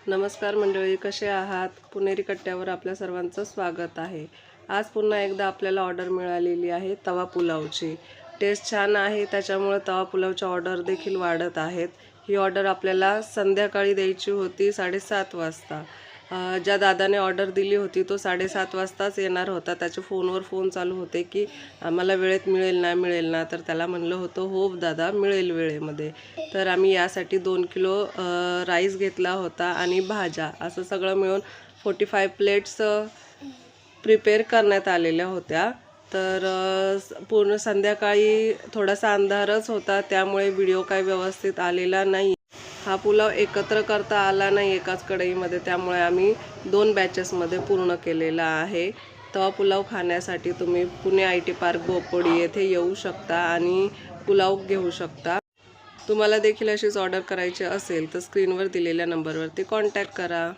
नमस्कार मंडळी, कसे आहात? पुणेरी कट्ट्यावर आपल्या सर्वांचं स्वागत आहे। आज पुन्हा एकदा आपल्याला ऑर्डर मिळालेली आहे तवा पुलावची। टेस्ट छान आहे, त्याच्यामुळे तवा पुलावच्या ऑर्डर देखील वाढत आहेत। ही ऑर्डर आपल्याला संध्याकाळी द्यायची होती 7:30 वाजता। ज्या दादाने ऑर्डर दिली होती तो 7:30 वाजताच येणार होता। त्याच्या फोनवर फोन चालू होते की आम्हाला वेळेत मिळेल ना। तर त्याला म्हणलं होतं हो दादा, मिळेल वेळेमध्ये। तर आम्ही यासाठी 2 किलो राईस घेतला होता आणि भाज्या, असं सगळं मिळून 45 प्लेट्स प्रिपेअर करण्यात आलेल्या होत्या। तर पूर्ण संध्याकाळी थोडासा अंधारच होता, त्यामुळे व्हिडिओ काही व्यवस्थित आलेला नाही। हा पुलाव एकत्र करता आला नाही एकाच कढईमध्ये, त्यामुळे आम्ही 2 बॅचेसमध्ये पूर्ण केलेला आहे। तवा पुलाव खाण्यासाठी तुम्ही पुणे IT पार्क बोपोडी येथे येऊ शकता आणि पुलाव घेऊ शकता। तुम्हाला देखील अशीच ऑर्डर करायची असेल तर स्क्रीनवर दिलेल्या नंबरवरती कॉन्टॅक्ट करा।